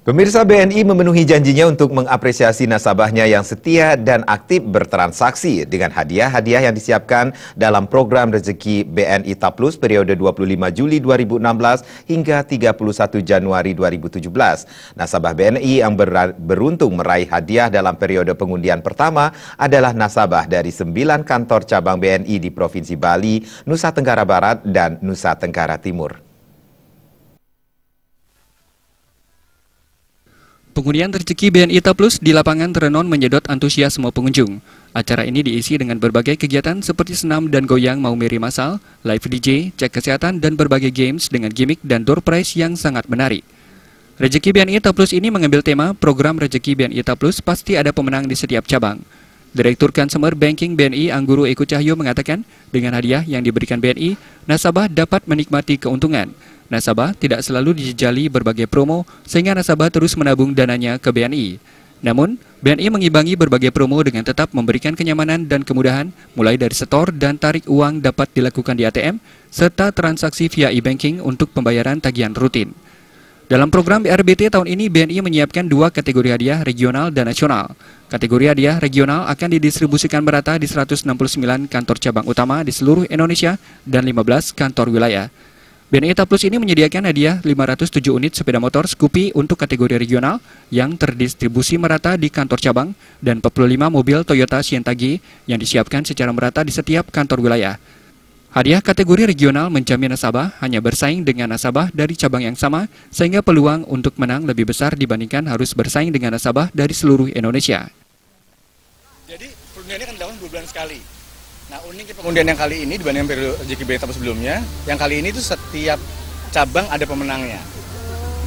Pemirsa, BNI memenuhi janjinya untuk mengapresiasi nasabahnya yang setia dan aktif bertransaksi dengan hadiah-hadiah yang disiapkan dalam program rezeki BNI Taplus periode 25 Juli 2016 hingga 31 Januari 2017. Nasabah BNI yang beruntung meraih hadiah dalam periode pengundian pertama adalah nasabah dari 9 kantor cabang BNI di Provinsi Bali, Nusa Tenggara Barat, dan Nusa Tenggara Timur. Pengundian rezeki BNI Taplus di lapangan Trenon menyedot antusiasme pengunjung. Acara ini diisi dengan berbagai kegiatan seperti senam dan goyang maumere massal, live DJ, cek kesehatan, dan berbagai games dengan gimmick dan door prize yang sangat menarik. Rezeki BNI Taplus ini mengambil tema program rezeki BNI Taplus pasti ada pemenang di setiap cabang. Direktur Consumer Banking BNI Angguru Eko Cahyo mengatakan, dengan hadiah yang diberikan BNI, nasabah dapat menikmati keuntungan. Nasabah tidak selalu dijejali berbagai promo sehingga nasabah terus menabung dananya ke BNI. Namun, BNI mengimbangi berbagai promo dengan tetap memberikan kenyamanan dan kemudahan mulai dari setor dan tarik uang dapat dilakukan di ATM serta transaksi via e-banking untuk pembayaran tagihan rutin. Dalam program BRBT tahun ini, BNI menyiapkan 2 kategori hadiah regional dan nasional. Kategori hadiah regional akan didistribusikan merata di 169 kantor cabang utama di seluruh Indonesia dan 15 kantor wilayah. BNI Taplus ini menyediakan hadiah 507 unit sepeda motor Scoopy untuk kategori regional yang terdistribusi merata di kantor cabang dan 45 mobil Toyota Sienta G yang disiapkan secara merata di setiap kantor wilayah. Hadiah kategori regional menjamin nasabah hanya bersaing dengan nasabah dari cabang yang sama sehingga peluang untuk menang lebih besar dibandingkan harus bersaing dengan nasabah dari seluruh Indonesia. Jadi pengundiannya kan dilakukan 2 bulan sekali. Nah, uniknya pengundian yang kali ini dibandingkan periode rezeki BNI Taplus sebelumnya, yang kali ini itu setiap cabang ada pemenangnya.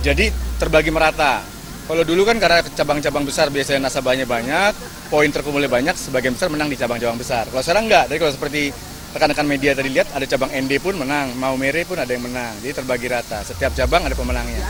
Jadi terbagi merata. Kalau dulu kan karena cabang-cabang besar biasanya nasabahnya banyak, poin terkumulnya banyak, sebagian besar menang di cabang-cabang besar. Kalau sekarang enggak, jadi kalau seperti rekan-rekan media tadi lihat, ada cabang ND pun menang, maumere pun ada yang menang. Jadi terbagi rata, setiap cabang ada pemenangnya.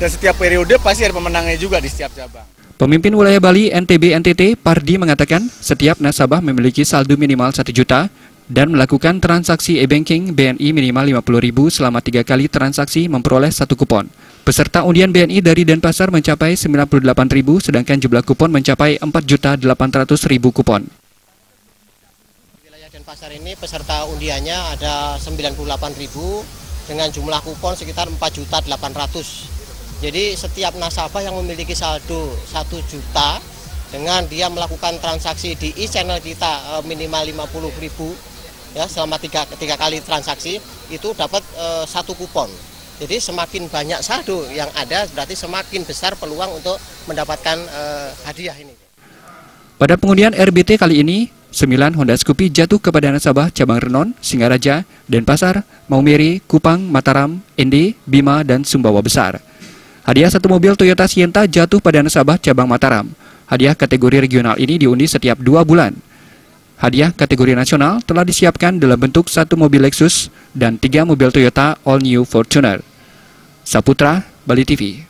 Dan setiap periode pasti ada pemenangnya juga di setiap cabang. Pemimpin wilayah Bali NTB NTT, Pardi mengatakan setiap nasabah memiliki saldo minimal 1 juta dan melakukan transaksi e-banking BNI minimal 50.000 selama 3 kali transaksi memperoleh 1 kupon. Peserta undian BNI dari Denpasar mencapai 98.000 sedangkan jumlah kupon mencapai 4.800.000 kupon. Wilayah Denpasar ini peserta undiannya ada 98.000 dengan jumlah kupon sekitar 4.800.000. Jadi setiap nasabah yang memiliki saldo 1 juta dengan dia melakukan transaksi di e-channel kita minimal 50.000 ya selama 3 kali transaksi itu dapat 1 kupon. Jadi semakin banyak saldo yang ada berarti semakin besar peluang untuk mendapatkan hadiah ini. Pada pengundian RBT kali ini, 9 Honda Scoopy jatuh kepada nasabah cabang Renon, Singaraja, Denpasar, Maumere, Kupang, Mataram, ND, Bima, dan Sumbawa Besar. Hadiah 1 mobil Toyota Sienta jatuh pada nasabah cabang Mataram. Hadiah kategori regional ini diundi setiap 2 bulan. Hadiah kategori nasional telah disiapkan dalam bentuk 1 mobil Lexus dan 3 mobil Toyota All New Fortuner. Saputra, Bali TV.